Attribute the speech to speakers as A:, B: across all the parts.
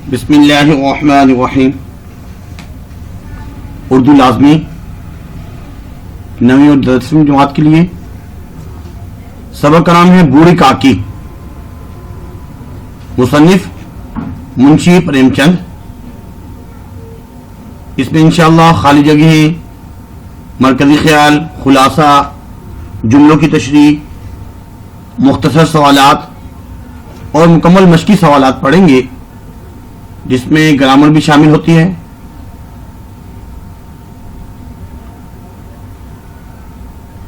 A: بسم اللہ الرحمن الرحیم. اردو لازمی 9ویں اور 10ویں جماعت کے لیے سبق کا نام ہے بوڑھی کاکی. مصنف منشی پریم چند. اس میں انشاءاللہ خالی جگہیں، مرکزی خیال، خلاصہ، جملوں کی تشریح، مختصر سوالات اور مکمل مشقی سوالات پڑھیں گے، جس میں گرامر بھی شامل ہوتی ہے.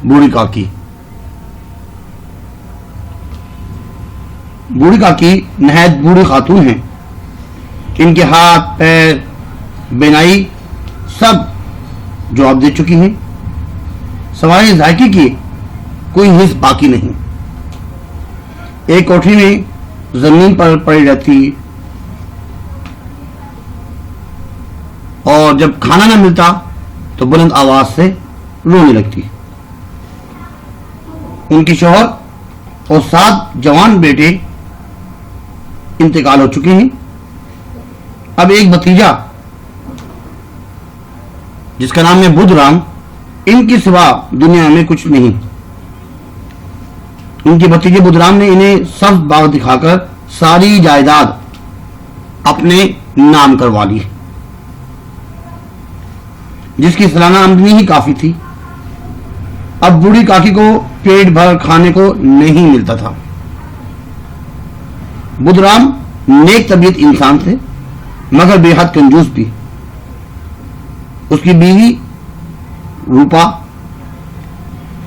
A: بوڑھی کاکی. بوڑھی کاکی نہایت بوڑھی خاتون ہیں. ان کے ہاتھ، پیر، بینائی سب جواب دے چکی ہیں. سوائے ذائقے کی کوئی حص باقی نہیں. ایک کوٹھی میں زمین پر پڑی رہتی اور جب کھانا نہ ملتا تو بلند آواز سے رونے لگتی. ان کے شوہر اور 7 جوان بیٹے انتقال ہو چکے ہیں. اب ایک بھتیجا جس کا نام ہے بدھ رام، ان کے سوا دنیا میں کچھ نہیں. ان کے بھتیجے بدھ رام نے انہیں سبز باغ دکھا کر ساری جائیداد اپنے نام کروا لی، جس کی سالانہ آمدنی ہی کافی تھی. اب بوڑھی کاکی کو پیٹ بھر کھانے کو نہیں ملتا تھا. بدھ رام نیک طبیعت انسان تھے، مگر بے حد کنجوس بھی. اس کی بیوی روپا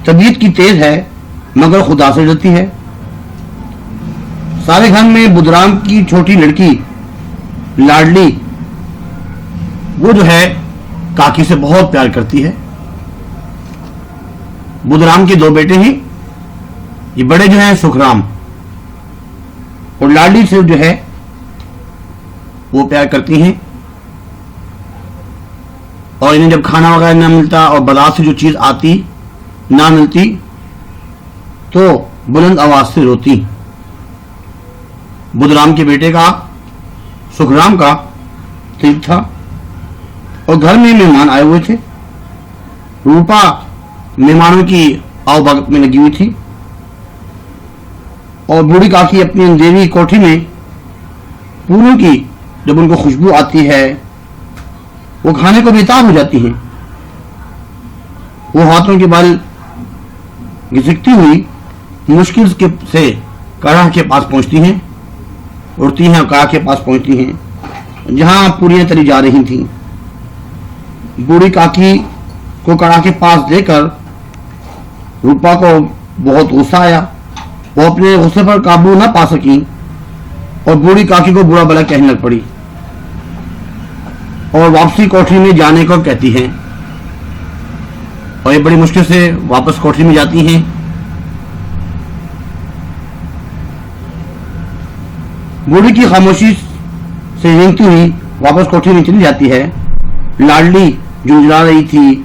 A: طبیعت کی تیز ہے، مگر خدا سے ڈرتی ہے. سارے گھر میں بدھ رام کی چھوٹی لڑکی لاڈلی، وہ جو ہے کاکی سے بہت پیار کرتی ہے. بدھ رام کے 2 بیٹے ہیں. یہ بڑے جو ہیں سکھرام، اور لاڈلی سے جو ہے وہ پیار کرتی ہیں. اور انہیں جب کھانا وغیرہ نہ ملتا اور بازار سے جو چیز آتی نہ ملتی تو بلند آواز سے روتی. بدھ رام کے بیٹے کا سکھرام کا ٹھیک تھا، اور گھر میں مہمان آئے ہوئے تھے. روپا مہمانوں کی آؤ بھگت میں لگی ہوئی تھی، اور بوڑھی کاکی اپنی اندھیری کوٹھی میں پھولوں کی جب ان کو خوشبو آتی ہے وہ کھانے کو بےتاب ہو جاتی ہیں. وہ ہاتھوں کے بل گھسکتی ہوئی مشکل سے کڑاہ کے پاس پہنچتی ہیں، اڑتی ہیں اور کڑاہ کے پاس پہنچتی ہیں جہاں پوریاں تلی جا رہی تھیں. بوڑھی کاکی کو کڑاہ کے پاس دے کر روپا کو بہت غصہ آیا. وہ اپنے غصے پر قابو نہ پا سکی اور بوڑھی کاکی کو برا بھلا کہنے لگ پڑی، اور واپسی کوٹھی میں جانے کو کہتی ہیں. اور یہ بڑی مشکل سے واپس کوٹھی میں جاتی ہیں. بوڑھی کی خاموشی سے رینگتی ہوئی واپس کوٹھی میں چلی جاتی ہے. لاڈلی جھنجھلا رہی تھی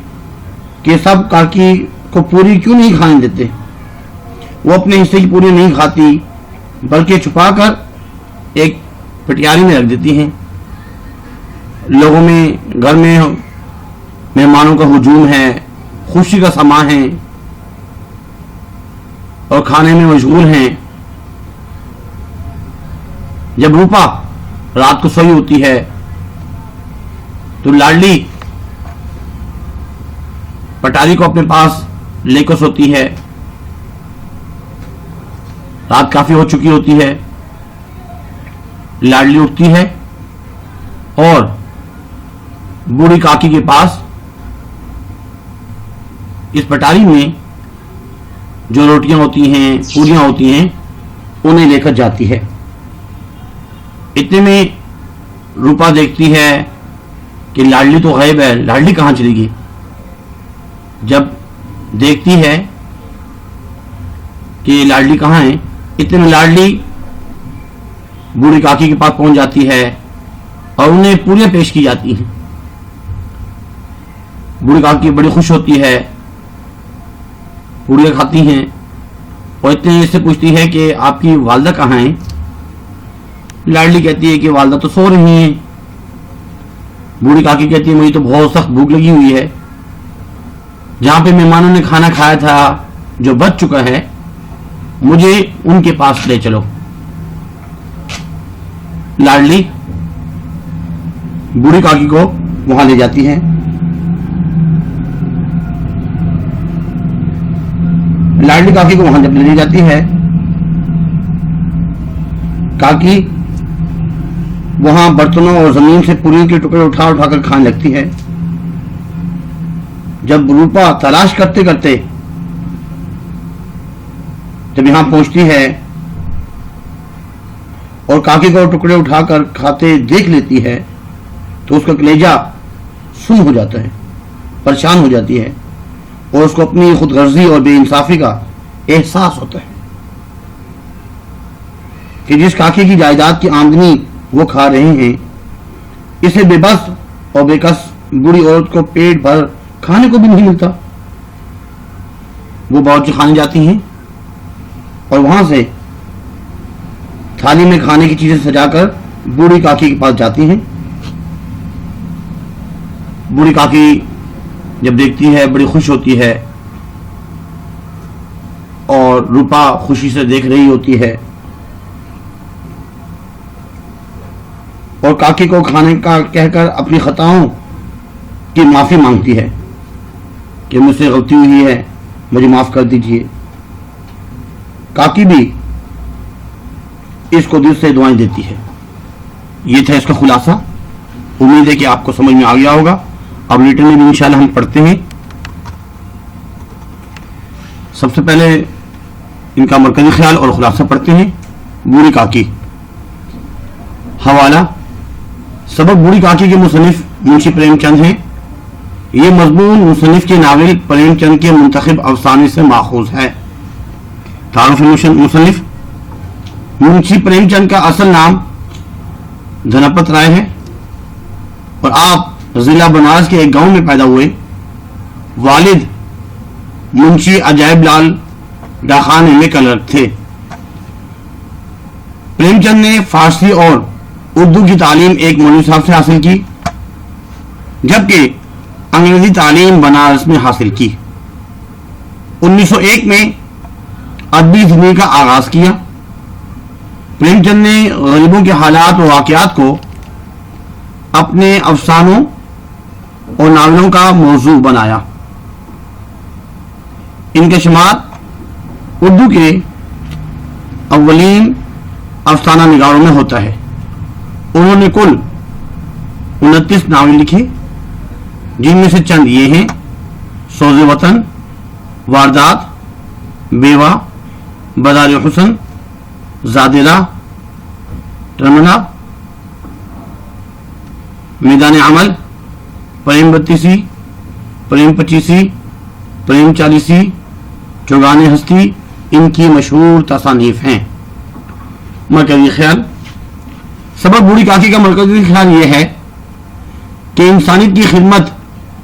A: کہ سب کاکی کو پوری کیوں نہیں کھانے دیتے. وہ اپنے حصے کی پوری نہیں کھاتی، بلکہ چھپا کر ایک پٹیاری میں رکھ دیتی ہیں. لوگوں میں گھر میں مہمانوں کا ہجوم ہے، خوشی کا سما ہے اور کھانے میں مشغول ہیں. جب روپا رات کو سوئی ہوتی ہے تو لاڈلی پٹاری کو اپنے پاس لے کر سوتی ہے. رات کافی ہو چکی ہوتی ہے. لاڈلی اٹھتی ہے اور بوڑھی کاکی کے پاس اس پٹاری میں جو روٹیاں ہوتی ہیں، پوریاں ہوتی ہیں، انہیں لے کر جاتی ہے. اتنے میں روپا دیکھتی ہے کہ لاڈلی تو غائب ہے. لاڈلی کہاں چلی گئی؟ جب دیکھتی ہے کہ لاڈلی کہاں ہے، اتنے میں لاڈلی بوڑھی کاکی کے پاس پہنچ جاتی ہے اور انہیں پوریاں پیش کی جاتی ہیں. بوڑھی کاکی بڑی خوش ہوتی ہے، پوریاں کھاتی ہیں اور اتنے اس سے پوچھتی ہے کہ آپ کی والدہ کہاں ہیں. लाडली कहती है कि वालदा तो सो रही हैं। बूढ़ी काकी कहती है मुझे तो बहुत सख्त भूख लगी हुई है, जहां पे मेहमानों ने खाना खाया था जो बच चुका है, मुझे उनके पास ले चलो। लाडली बूढ़ी काकी को वहां ले जाती है। लाडली काकी को वहां जब ले जाती है, काकी वहां बर्तनों और जमीन से पूरियों के टुकड़े उठा उठाकर खाने लगती है। जब रूपा तलाश करते करते जब यहां पहुंचती है और काकी को टुकड़े उठाकर खाते देख लेती है, तो उसका कलेजा सुन हो जाता है, परेशान हो जाती है और उसको अपनी खुदगर्जी और बेइंसाफी का एहसास होता है कि जिस काकी की जायदाद की आमदनी वो खा रहे हैं, इसे बेबस और बेकस बूढ़ी औरत को पेट भर खाने को भी नहीं मिलता। वो बावर्ची खाने जाती हैं और वहां से थाली में खाने की चीजें सजाकर बूढ़ी काकी के पास जाती हैं। बूढ़ी काकी जब देखती है बड़ी खुश होती है और रूपा खुशी से देख रही होती है और काकी को खाने का कहकर अपनी खताओं की माफी मांगती है कि मुझसे गलती हुई है, मुझे माफ कर दीजिए। काकी भी इसको दिल से दुआएं देती है। ये था इसका खुलासा। उम्मीद है कि आपको समझ में आ गया होगा। अब रिटर्न में भी इंशाल्लाह हम पढ़ते हैं। सबसे पहले इनका मरकजी ख्याल और खुलासा पढ़ते हैं। बूढ़ी काकी। हवाला सबक बूढ़ी काकी के मुसन्निफ मुंशी प्रेमचंद हैं। ये मजमून मुसन्निफ के नावल प्रेमचंद के मुंतखब अफसाने से माखूज है। तारुफ मुसन्निफ मुंशी प्रेमचंद का असल नाम धनपत राय है और आप जिला बनारस के एक गांव में पैदा हुए। वालिद मुंशी अजायब लाल डाखाने में क्लर्क थे। प्रेमचंद ने फारसी और उर्दू की तालीम एक मौलवी साहब से हासिल की, जबकि अंग्रेजी तालीम बनारस में हासिल की। 1901 में अदबी जिंदगी का आगाज किया। प्रेमचंद ने गरीबों के हालात और वाकयात को अपने अफसानों और नावलों का मौजू बनाया। इनका शुमार उर्दू के अव्वलीन अफसाना निगारों में होता है। उन्होंने कुल 29 नावल लिखे, जिनमें से चंद ये हैं: सोज़े वतन, वारदात, बेवा, बदार हुसन, ज़ादिला, रमना, मैदान अमल, प्रेम बत्तीसी, प्रेम पचीसी, प्रेम चालीसी, चौगाने हस्ती इनकी मशहूर तसानीफ हैं। मरकजी ख्याल। सबक बूढ़ी काकी का मरकजी ख्याल यह है कि इंसानियत की खिदमत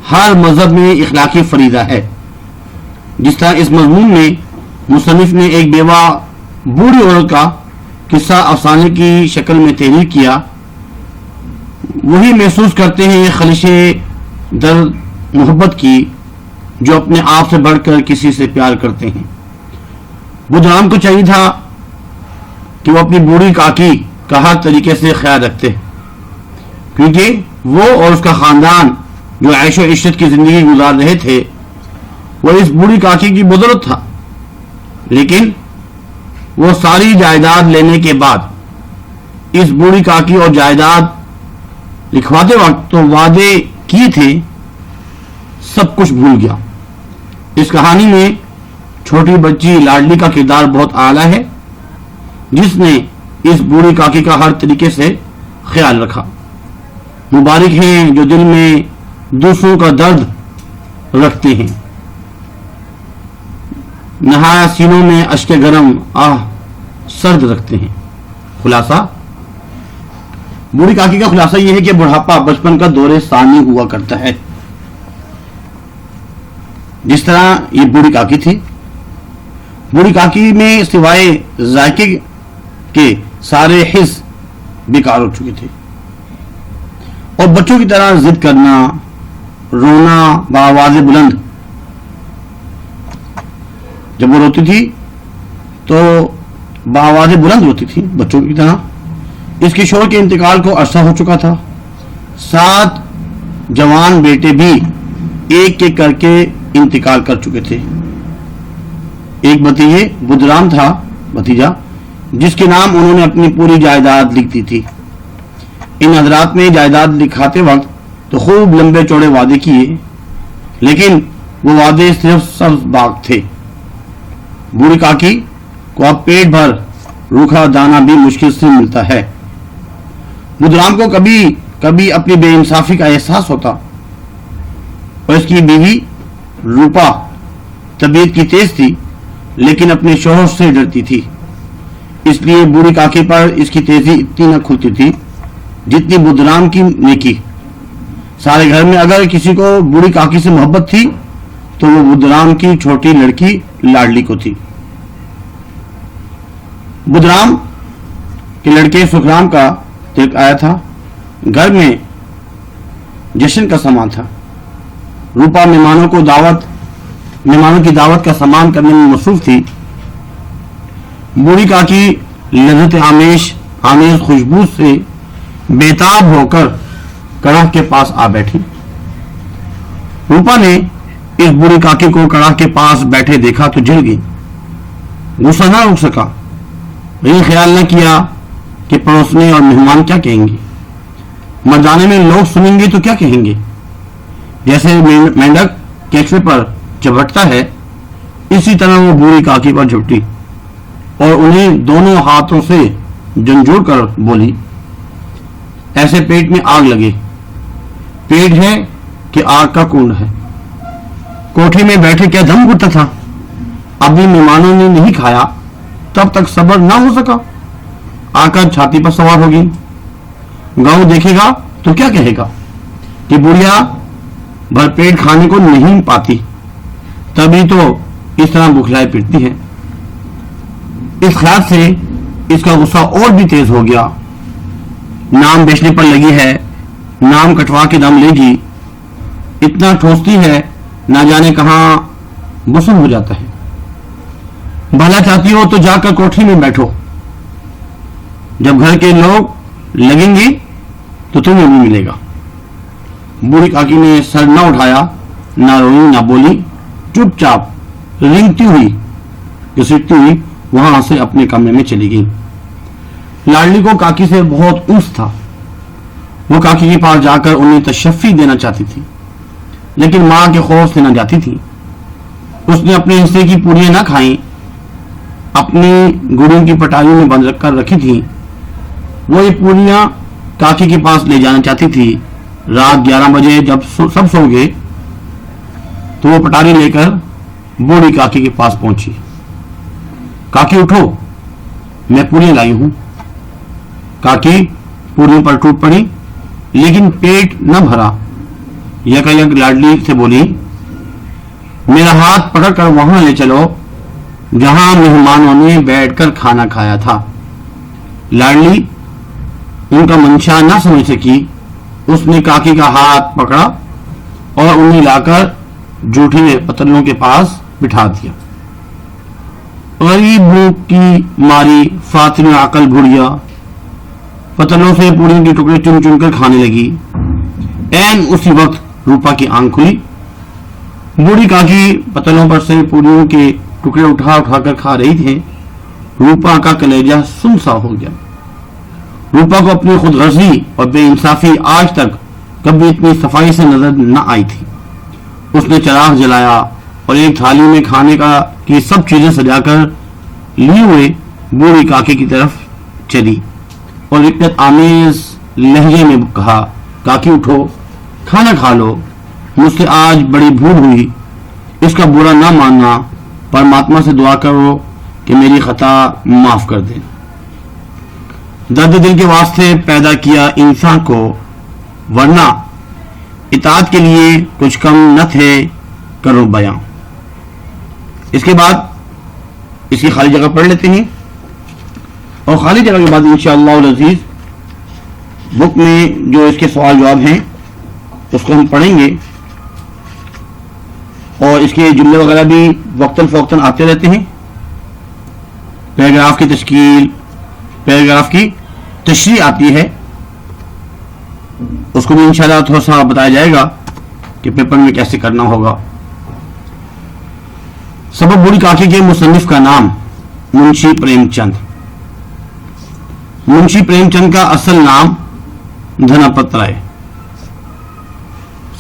A: हर मजहब में इखलाकी फरीदा है। जिस तरह इस मजमून में मुसन्निफ ने एक बेवा बूढ़ी औरत का किस्सा अफसाने की शक्ल में तहरीर किया, वही महसूस करते हैं खलिशे दर्द मोहब्बत की जो अपने आप से बढ़कर किसी से प्यार करते हैं। बुजुर्गों को चाहिए था कि वो अपनी बूढ़ी काकी का हर तरीके से ख्याल रखते, क्योंकि वो और उसका खानदान जो ऐशो इश्रत की जिंदगी गुजार रहे थे, वो इस बूढ़ी काकी की बदौलत था। लेकिन वो सारी जायदाद लेने के बाद इस बूढ़ी काकी और जायदाद लिखवाते वक्त तो वादे किए थे, सब कुछ भूल गया। इस कहानी में छोटी बच्ची लाडली का किरदार बहुत आला है, जिसने इस बूढ़ी काकी का हर तरीके से ख्याल रखा। मुबारक हैं जो दिल में दूसरों का दर्द रखते हैं, नहाया सीनों में अश्के गरम आह सर्द रखते हैं। खुलासा। बूढ़ी काकी का खुलासा यह है कि बुढ़ापा बचपन का दौरे सानी हुआ करता है। जिस तरह ये बूढ़ी काकी थी, बूढ़ी काकी में सिवाय जायके के सारे हिस्स بیکار ہو چکے تھے، اور بچوں کی طرح ضد کرنا، رونا بآواز بلند. جب وہ روتی تھی تو بآواز بلند روتی تھی بچوں کی طرح. اس کے شوہر کے انتقال کو عرصہ ہو چکا تھا. 7 جوان بیٹے بھی ایک ایک کر کے انتقال کر چکے تھے. ایک بھتیجے بدرام تھا بھتیجا، جس کے نام انہوں نے اپنی پوری جائیداد لکھ دی تھی. ان حضرات نے جائیداد لکھاتے وقت تو خوب لمبے چوڑے وعدے کیے، لیکن وہ وعدے صرف سبز باغ تھے. بوڑھی کاکی کو اب پیٹ بھر روکھا دانہ بھی مشکل سے ملتا ہے. بدرام کو کبھی کبھی اپنی بے انصافی کا احساس ہوتا، اور اس کی بیوی روپا طبیعت کی تیز تھی لیکن اپنے شوہر سے ڈرتی تھی. اس لیے بوڑھی کاکی پر اس کی تیزی اتنی نہ کھلتی تھی جتنی بدرام کی نیکی. سارے گھر میں اگر کسی کو بوڑھی کاکی سے محبت تھی تو وہ بدرام کی چھوٹی لڑکی لاڈلی کو تھی. بدرام کے لڑکے سکھرام کا تلک آیا تھا. گھر میں جشن کا سامان تھا. روپا مہمانوں کی دعوت کا سامان کرنے میں مصروف تھی. بوڑھی کاکی لذت آمیز خوشبو سے بےتاب ہو کر کڑاہ کے پاس آ بیٹھی. روپا نے اس بوڑھی کاکی کو کڑاہ کے پاس بیٹھے دیکھا تو جل گئی. غصہ نہ روک سکا. یہ خیال نہ کیا کہ پڑوسنے اور مہمان کیا کہیں گے. مردانے میں لوگ سنیں گے تو کیا کہیں گے. جیسے مینڈک کیچوے پر جھپٹتا ہے اسی طرح وہ بوڑھی کاکی پر جھپٹی اور انہیں دونوں ہاتھوں سے جھنجھوڑ کر بولی، ایسے پیٹ میں آگ لگے. پیٹ ہے کہ آگ کا کنڈ ہے. کوٹھی میں بیٹھے کیا دم گھٹتا تھا. ابھی مہمانوں نے نہیں کھایا تب تک صبر نہ ہو سکا. آ کر چھاتی پر سوار ہوگی. گاؤں دیکھے گا تو کیا کہے گا کہ بڑھیا بھر پیٹ کھانے کو نہیں پاتی، تبھی تو اس طرح بکھلائے پھرتی ہے. اس خیال سے اس کا غصہ اور بھی تیز ہو گیا. نام بیچنے پر لگی ہے، نام کٹوا کے دم لے گی. اتنا ٹھوستی ہے نہ جانے کہاں بسن ہو جاتا ہے. بھلا چاہتی ہو تو جا کر کوٹھی میں بیٹھو. جب گھر کے لوگ لگیں گے تو تمہیں بھی ملے گا. بوڑھی کاکی نے سر نہ اٹھایا، نہ روئی نہ بولی. چپ چاپ رینگتی ہوئی گھسیٹتی ہوئی وہاں سے اپنے کمرے میں چلی گئی. لاڈلی کو کاکی سے بہت انس تھا. وہ کاکی کے پاس جا کر انہیں تشفی دینا چاہتی تھی، لیکن ماں کے خوف سے نہ جاتی تھی. اس نے اپنے حصے کی پوریاں نہ کھائیں، اپنی گڑوں کی پٹائیوں میں بند کر رکھی تھی. وہ یہ پوریاں کاکی کے پاس لے جانا چاہتی تھی. رات 11 بجے جب سب سو گئے تو وہ پٹاری لے کر بوڑھی کاکی کے پاس پہنچی. کاکی اٹھو، میں پوریاں لائی ہوں. کاکی پوریوں پر ٹوٹ پڑی لیکن پیٹ نہ بھرا. یک لاڈلی سے بولی، میرا ہاتھ پکڑ کر وہاں لے چلو جہاں مہمانوں نے بیٹھ کر کھانا کھایا تھا. لاڈلی ان کا منشا نہ سمجھ سکی. اس نے کاکی کا ہاتھ پکڑا اور انہیں لا کر جوٹھی پتلوں کے پاس بٹھا دیا. غریب بھوک کی ماری فاطمہ عقل بھڑیا پتلوں سے پوری کے ٹکڑے چن چن کر کھانے لگی. این اسی وقت روپا کی آنکھ کھلی. بوڑھی کاکی پتلوں پر سے پوریوں کے ٹکڑے اٹھا اٹھا کر کھا رہی تھی. روپا کا کلیجہ سن سا ہو گیا. روپا کو اپنی خود غرضی اور بے انصافی آج تک کبھی اتنی صفائی سے نظر نہ آئی تھی. اس نے چراغ جلایا اور ایک تھالی میں کھانے کی سب چیزیں سجا کر لیے ہوئے بوڑھی کاکی کی طرف چلی اور رقت آمیز لہجے میں کہا، کاکی اٹھو، کھانا کھا لو. مجھ سے آج بڑی بھول ہوئی. اس کا برا نہ ماننا. پرماتما سے دعا کرو کہ میری خطا معاف کر دے. درد دل کے واسطے پیدا کیا انسان کو، ورنہ اطاعت کے لیے کچھ کم نہ تھے کرو بیاں. اس کے بعد اس کی خالی جگہ پڑھ لیتے ہیں اور خالی جگہ کے بعد انشاءاللہ العزیز बुक में जो इसके सवाल जवाब हैं उसको हम पढ़ेंगे और इसके जुमले वगैरह भी वक्तन फवक्तन आते रहते हैं। पैराग्राफ की तश्कील, पैराग्राफ की तशरीह आती है, उसको भी इंशाल्लाह थोड़ा सा बताया जाएगा कि पेपर में कैसे करना होगा। सबक बूढ़ी काकी के मुसन्निफ का नाम मुंशी प्रेमचंद। मुंशी प्रेमचंद का असल नाम धनपत राय।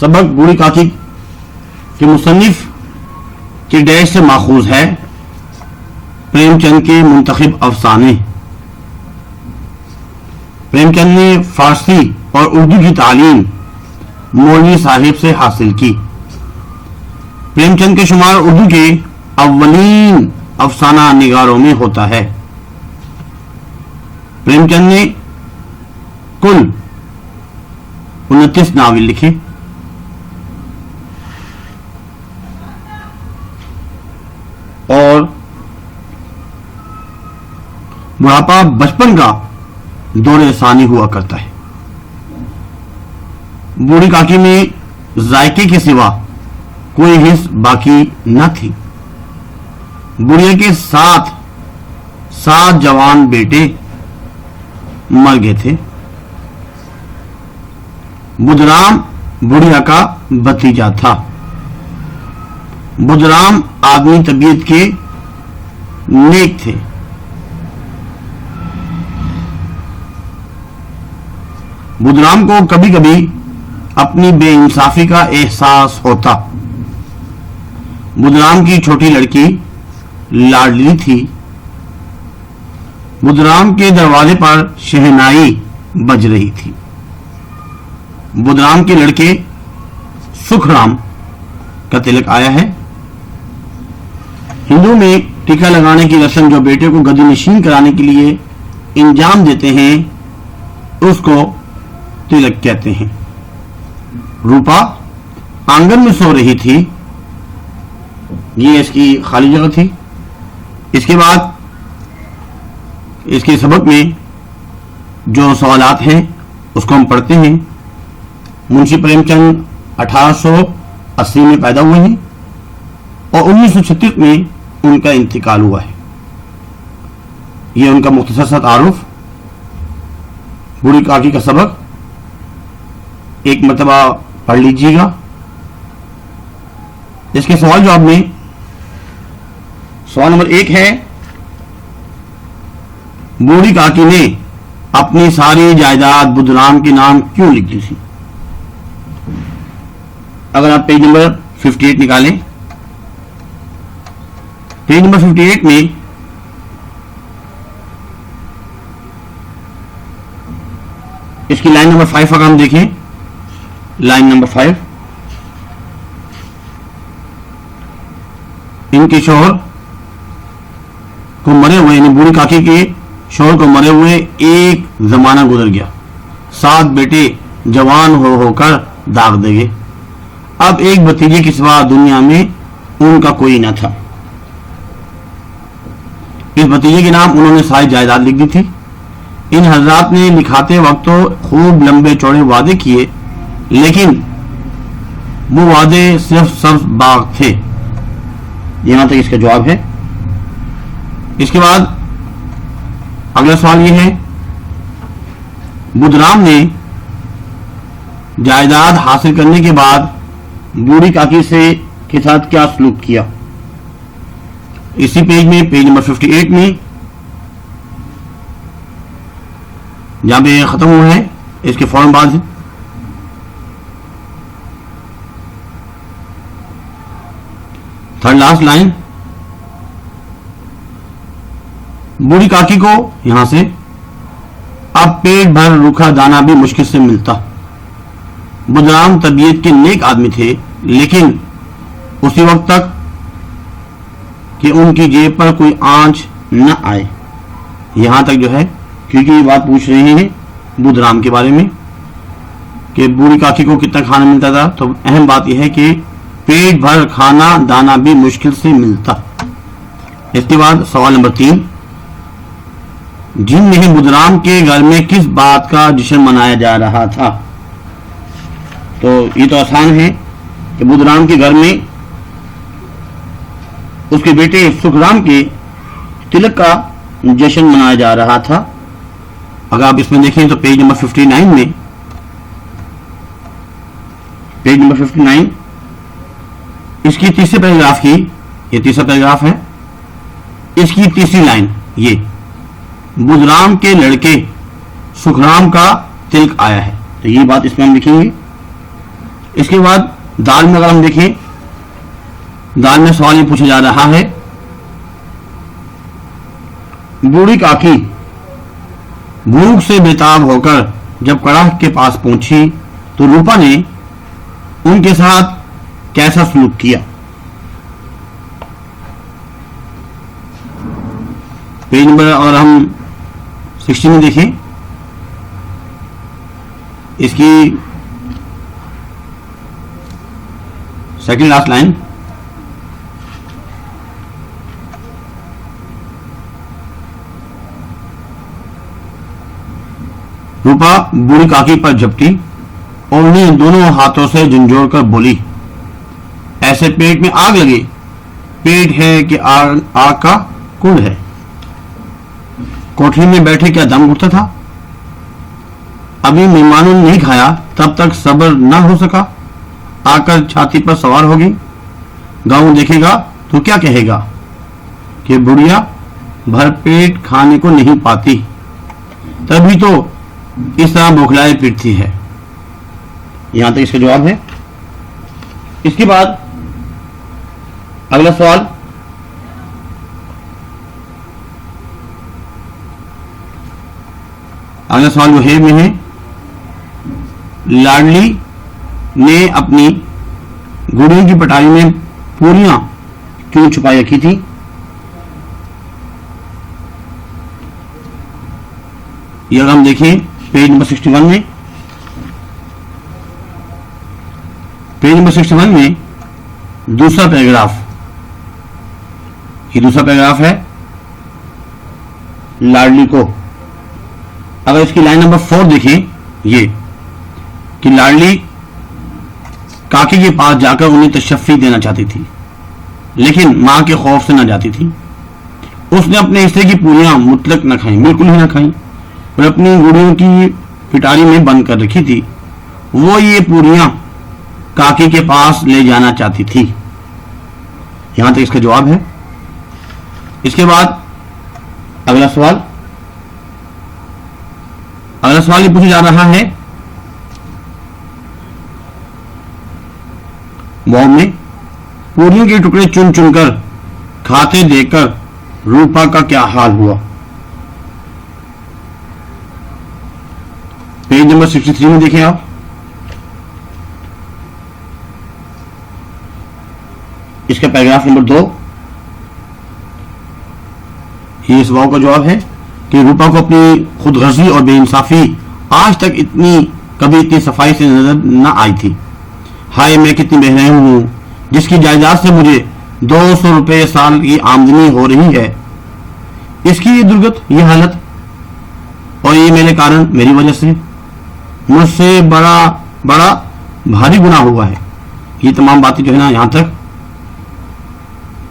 A: सबक बूढ़ी काकी के मुसन्निफ के डैश से माखूज है प्रेमचंद के मुंतखब अफसाने। प्रेमचंद ने फारसी और उर्दू की तालीम मौलवी साहिब से हासिल की। प्रेमचंद के शुमार उर्दू के अव्वलीन अफसाना निगारों में होता है। प्रेमचंद ने कुल 29 नावल लिखे। और बुढ़ापा बचपन का दौरे सानी हुआ करता है। बूढ़ी काकी में जायके के सिवा कोई हिस्स बाकी न थी। बुढ़िया के 7 जवान बेटे मर गए थे। बुधराम बुढ़िया का भतीजा था। बुधराम आदमी तबीयत के नेक थे। बुधराम को कभी कभी अपनी बेइंसाफी का एहसास होता। बुधराम की छोटी लड़की लाडली थी। बुधराम के दरवाजे पर शहनाई बज रही थी। बुधराम के लड़के सुखराम का तिलक आया है। हिंदू में टीका लगाने की रस्म जो बेटे को गद्दी नशीन कराने के लिए इंजाम देते हैं उसको तिलक कहते हैं। रूपा आंगन में सो रही थी। ये इसकी खाली जगह थी। इसके बाद इसके सबक में जो सवालात हैं उसको हम पढ़ते हैं। मुंशी प्रेमचंद 1880 में पैदा हुए हैं और 1936 में उनका इंतकाल हुआ है। ये उनका मुख्तसर सा तारुफ। बूढ़ी काकी का सबक एक मरतबा पढ़ लीजिएगा। इसके सवाल जवाब में सवाल नंबर 1 है, बूढ़ी काकी ने अपनी सारी जायदाद बुधराम के नाम क्यों लिख दी थी? अगर आप पेज नंबर 58 निकालें, पेज नंबर 58 में इसकी लाइन नंबर 5 अगर हम देखें, लाइन नंबर 5, इनके शोहर को मरे हुए, यानी बूढ़ी काकी के शोहर को मरे हुए एक जमाना गुजर गया। 7 बेटे जवान होकर दाग दे गए। अब एक भतीजे के सिवा दुनिया में उनका कोई न था। इस भतीजे के नाम उन्होंने सारी जायदाद लिख दी थी। इन हजरात ने लिखाते वक्त तो खूब लंबे चौड़े वादे किए, लेकिन वो वादे सिर्फ सब्ज बाग थे। यहां तक इसका जवाब है। इसके बाद अगला सवाल यह है, बुधराम ने जायदाद हासिल करने के बाद बूढ़ी काकी से के साथ क्या सलूक किया? इसी पेज में, पेज नंबर 58 में, जहां पे खत्म हुआ है इसके फौरन बाद है। थर्ड लास्ट लाइन, बूढ़ी काकी को यहां से अब पेट भर रूखा दाना भी मुश्किल से मिलता। बुधराम तबीयत के नेक आदमी थे, लेकिन उसी वक्त तक कि उनकी जेब पर कोई आंच न आए। यहां तक जो है, क्योंकि ये बात पूछ रहे हैं बुधराम के बारे में कि बूढ़ी काकी को कितना खाना मिलता था, तो अहम बात यह है कि पेट भर खाना दाना भी मुश्किल से मिलता। इसके बाद सवाल नंबर 3, جن में बुधराम के घर में किस बात का जश्न मनाया जा रहा था। तो ये तो आसान है कि बुधराम के घर में उसके बेटे सुखराम के तिलक का जश्न मनाया जा रहा था। अगर आप इसमें देखें तो पेज नंबर 59 में, पेज नंबर 59 इसकी तीसरे पैराग्राफ की, ये तीसरा पैराग्राफ है, इसकी तीसरी लाइन, ये बुधराम के लड़के सुखराम का तिलक आया है। तो ये बात इसमें हम लिखेंगे। इसके बाद दाल में अगर हम देखें, दाल में सवाल ये पूछा जा रहा है, बूढ़ी काकी भूख से बेताब होकर जब कड़ाह के पास पहुंची तो रूपा ने उनके साथ कैसा सलूक किया। पेज नंबर और हम 60 में देखें, इसकी सेकंड लास्ट लाइन, रूपा बूढ़ी काकी पर झपटी और उन्हें दोनों हाथों से झंझोड़ कर बोली, ऐसे पेट में आग लगे, पेट है कि आग का कुंड है। कोठरी में बैठे क्या दम घुटता था? अभी मेहमानों ने नहीं खाया तब तक सब्र न हो सका, आकर छाती पर सवार होगी। गांव देखेगा तो क्या कहेगा कि बुढ़िया भरपेट खाने को नहीं पाती, तभी तो इस तरह बौखलाए पीटती है। यहां तक इसका जवाब है। इसके बाद अगला सवाल, अगला सवाल जो है में है, लाडली ने अपनी गुड़ियों की पटारी में पूरियां क्यों छुपाई रखी थी? ये अगर हम देखें पेज नंबर 61 में, पेज नंबर 61 में दूसरा पैराग्राफ, ये दूसरा पैराग्राफ है लाडली को। अगर इसकी लाइन नंबर 4 देखें, ये कि लाडली काकी के पास जाकर उन्हें तशफ़ी देना चाहती थी, लेकिन मां के खौफ से न जाती थी। उसने अपने हिस्से की पूरियां मुतलक न खाई, बिल्कुल ही न खाई, और अपनी गुड़ियों की पिटारी में बंद कर रखी थी। वो ये पूरियां काकी के पास ले जाना चाहती थी। यहां तक इसका जवाब है। इसके बाद अगला सवाल, अगला सवाल ये पूछा जा रहा है, बॉम्ब में पूरियों के टुकड़े चुन चुनकर खाते देखकर रूपा का क्या हाल हुआ? पेज नंबर 63 में देखें आप, इसका पैराग्राफ नंबर 2, ये इस वाव का जवाब है कि रूपा को अपनी खुदगर्जी और बेइंसाफी आज तक कभी इतनी सफाई से नजर न आई थी। हाय मैं कितनी बेरहम हूं, जिसकी जायदाद से मुझे 200 रुपये साल की आमदनी हो रही है, इसकी ये दुर्गत, ये हालत, और ये मेरे कारण, मेरी वजह से मुझसे बड़ा भारी गुनाह हुआ है। ये तमाम बातें जो है ना, यहां तक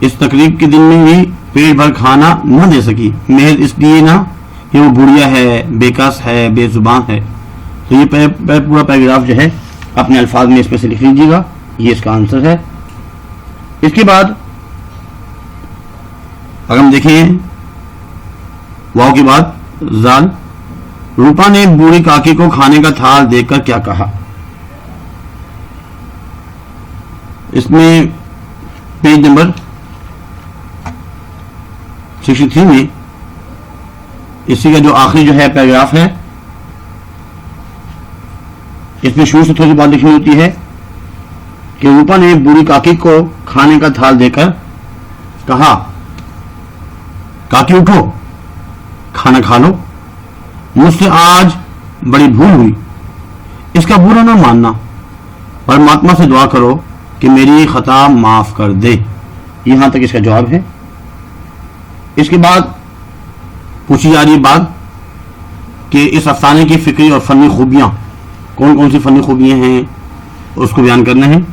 A: इस तकरीब के दिन में भी पेट भर खाना न दे सकी, महज इसलिए ना कि वो बुढ़िया है, बेकस है, बेजुबान है। तो ये पूरा पैराग्राफ जो है अपने अल्फाज में इसमें से लिख लीजिएगा, ये इसका आंसर है। इसके बाद अगर हम देखें वाव के बाद जाल, रूपा ने बूढ़ी काकी को खाने का थाल देखकर क्या कहा? इसमें पेज नंबर 63 में इसी का जो आखिरी जो है पैराग्राफ है, इसमें शुरू से थोड़ी बात लिखनी होती है कि रूपा ने बूढ़ी काकी को खाने का थाल देकर कहा, काकी उठो, खाना खा लो, मुझसे आज बड़ी भूल हुई, इसका बुरा ना मानना, परमात्मा से दुआ करो कि मेरी खता माफ कर दे। यहां तक इसका जवाब है। इसके बाद पूछी जा रही है बात कि इस अफसाने की फिक्री और फनी खूबियाँ, कौन कौन सी फनी खूबियाँ हैं उसको बयान करना है,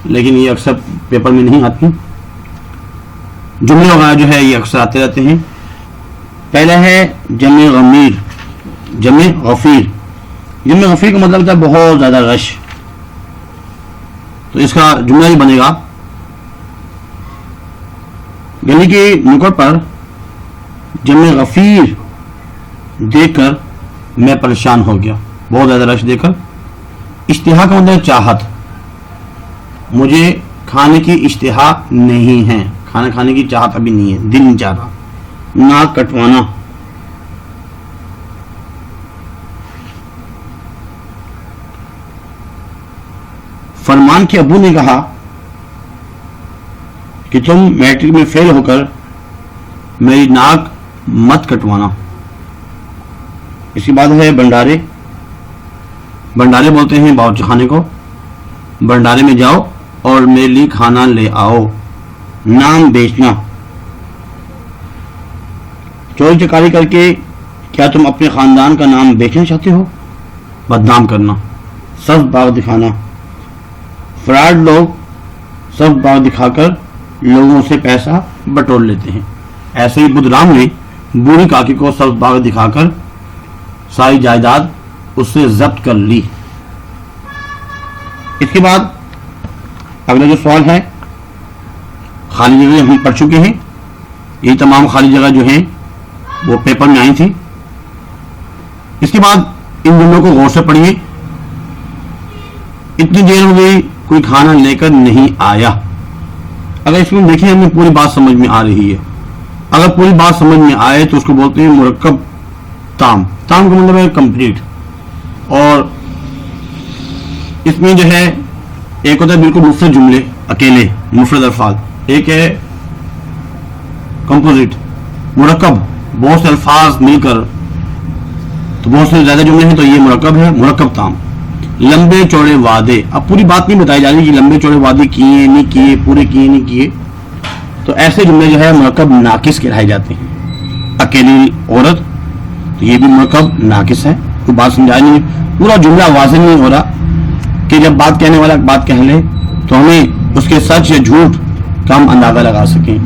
A: लेकिन ये अक्सर पेपर में नहीं आती। जुमले वगैरह जो है ये अक्सर आते रहते हैं। पहला है जमे गमीर, जमे गफीर। जमे गफीर का मतलब होता है बहुत ज़्यादा रश। तो इसका जुमला ही बनेगा, गली के नुक्कड़ पर जमे गफीर देखकर मैं परेशान हो गया, बहुत ज़्यादा रश देखकर। इश्तिहा का मतलब चाहत, मुझे खाने की इश्तिहा नहीं है, खाना खाने की चाहत अभी नहीं है, दिल नहीं चाह रहा। नाक कटवाना, फरमान के अबू ने कहा कि तुम मैट्रिक में फेल होकर मेरी नाक मत कटवाना। इसके बाद है भंडारे। भंडारे बोलते हैं बावर्ची खाने को। भंडारे में जाओ और मेरे लिए खाना ले आओ। नाम बेचना, चोरी चकारी करके क्या तुम अपने खानदान का नाम बेचना चाहते हो? बदनाम करना। सब बाग दिखाना, फ्रॉड लोग सब बाग दिखाकर लोगों से पैसा बटोर लेते हैं। ऐसे ही बुधराम ने बूढ़ी काकी को सब बाग दिखाकर सारी जायदाद उससे जब्त कर ली। इसके बाद अगला जो सवाल है, खाली जगह हम पढ़ चुके हैं। ये तमाम खाली जगह जो हैं वो पेपर में आई थी। इसके बाद इन जुमलों को गौर से पढ़िए। इतनी देर हो गई, कोई खाना लेकर नहीं आया। अगर इसमें देखें हमें पूरी बात समझ में आ रही है। अगर पूरी बात समझ में आए तो उसको बोलते हैं मुरक्कब ताम। ताम का मतलब है कंप्लीट। और इसमें जो है एक होता है बिल्कुल मुफ्रद जुमले, अकेले मुफ्रद अल्फाज। एक है कंपोजिट, मुरक्कब, बहुत से अल्फाज मिलकर, तो बहुत से ज्यादा जुमले हैं तो ये मुरक्कब है, मुरक्कब ताम। लंबे चौड़े वादे, अब पूरी बात नहीं बताई जा रही कि लंबे चौड़े वादे किए नहीं किए, पूरे किए नहीं किए, तो ऐसे जुमले जो है मुरक्कब नाकिस कहलाए जाते हैं। अकेली औरत, तो ये भी मुरक्कब नाकिस है। कोई बात समझाई नहीं, पूरा जुमला वाज़ेह नहीं हो रहा कि जब बात कहने वाला बात कह ले तो हमें उसके सच या झूठ का हम अंदाजा लगा सकें।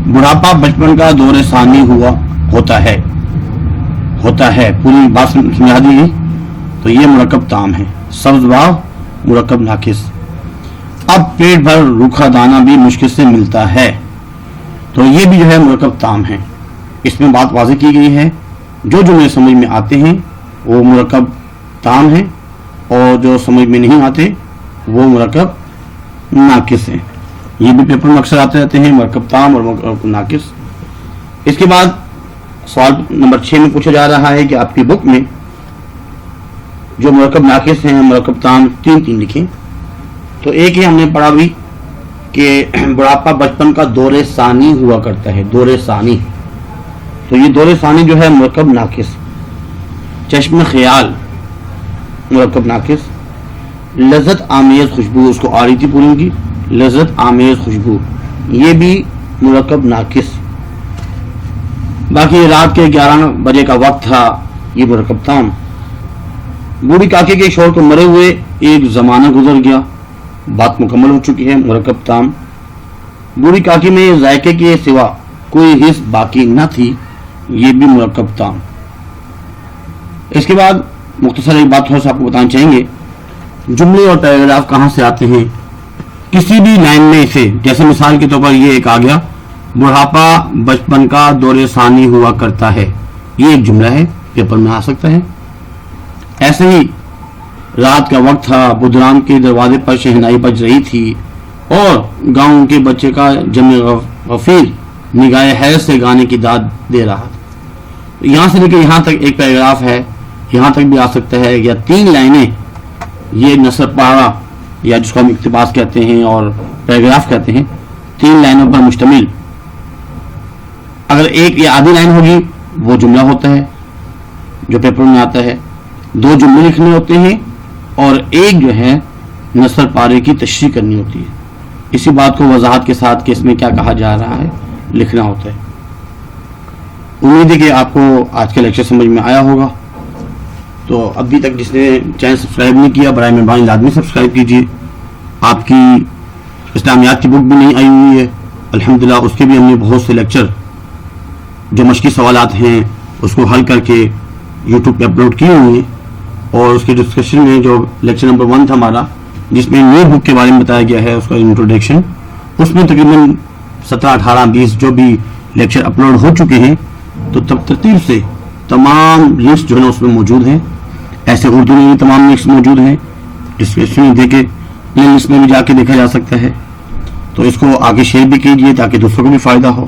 A: बुढ़ापा बचपन का दौरे सानी होता है, पूरी बात समझा दी गई, तो ये मुरक्कब ताम है। सब्ज बाग मुरक्कब नाकिस। अब पेट भर रूखा दाना भी मुश्किल से मिलता है, तो ये भी जो है मुरक्कब ताम है। इसमें बात वाज़ेह की गई है, जो जुमले समझ में आते हैं वो मुरक्कब ताम है और जो समझ में नहीं आते वो मुरक्कब नाकिस है। ये भी पेपर में अक्सर आते रहते हैं, मुरक्कब ताम और मुरक्कब नाकिस। इसके बाद सवाल नंबर 6 में पूछा जा रहा है कि आपकी बुक में जो मुरक्कब नाकिस हैं, मुरक्कब ताम, 3 लिखें। तो एक ही हमने पढ़ा भी कि बुढ़ापा बचपन का दौरे सानी हुआ करता है, दौरे सानी, तो ये दौरे सानी जो है मुरक्कब नाकिस। चश्म ख्याल मुरक्कब नाकिस। लज्जत आमेज खुशबू, उसको आ रही थी पूरी की, लज्जत आमेज खुशबू, ये भी मुरक्कब नाकिस। बाकी रात के 11 बजे का वक्त था, ये मुरक्कब ताम। बूढ़ी काकी के शोर को मरे हुए एक जमाना गुजर गया, बात मुकम्मल हो चुकी है, मुरक्कब ताम। बूढ़ी काकी में जायके के सिवा कोई हिस्स बाकी न थी, ये भी मुरक्कब ताम। इसके बाद मुख्तसर एक बात थोड़ा सा आपको बताना चाहेंगे, जुमले और पैराग्राफ कहाँ से आते हैं। किसी भी लाइन में से, जैसे मिसाल के तौर पर ये एक आ गया, बुढ़ापा बचपन का दौरे सानी हुआ करता है, ये एक जुमला है, पेपर में आ सकता है। ऐसे ही रात का वक्त था, बुधराम के दरवाजे पर शहनाई बज रही थी और गांव के बच्चे का जमे गफीर निगाहे हैरत से गाने की दाद दे रहा था। यहाँ से लेकर यहाँ तक एक पैराग्राफ है, यहाँ तक भी आ सकता है, या 3 लाइनें, ये नसर पारा या जिसको हम इक्तिबास कहते हैं और पैराग्राफ कहते हैं, 3 लाइनों पर मुश्तमिल। अगर एक या आधी लाइन होगी वो जुमला होता है जो पेपर में आता है। 2 जुमले लिखने होते हैं और एक जो है नसर पारे की तशरीह करनी होती है। इसी बात को वजाहत के साथ कि इसमें क्या कहा जा रहा है लिखना होता है। امید ہے کہ آپ کو آج کا لیکچر سمجھ میں آیا ہوگا. تو ابھی تک جس نے چینل سبسکرائب نہیں کیا برائے مہربانی لازمی سبسکرائب کیجیے. آپ کی اسلامیات کی بک بھی نہیں آئی ہوئی ہے الحمدللہ, اس کے بھی ہم نے بہت سے لیکچر جو مشقی سوالات ہیں اس کو حل کر کے یوٹیوب پہ اپلوڈ کیے ہوئے ہیں. اور اس کے ڈسکشن میں جو لیکچر نمبر 1 تھا ہمارا, جس میں نیو بک کے بارے میں بتایا گیا ہے, اس کا انٹروڈکشن, اس میں تقریباً 17 18 20 جو بھی لیکچر اپلوڈ ہو چکے ہیں. تو ترتیب سے تمام لنکس جو ہے نا اس میں موجود ہیں. ایسے اردو میں بھی تمام لنکس موجود ہیں, ڈسکرپشن میں دیکھے لنکس میں بھی جا کے دیکھا جا سکتا ہے. تو اس کو آگے شیئر بھی کیجیے تاکہ دوسروں کو بھی فائدہ ہو.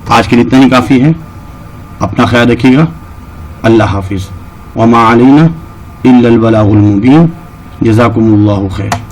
A: آج کے لیے اتنا ہی کافی ہے. اپنا خیال رکھیے گا. اللہ حافظ. وما علینا الا البلاغ المبین. جزاکم اللہ خیر.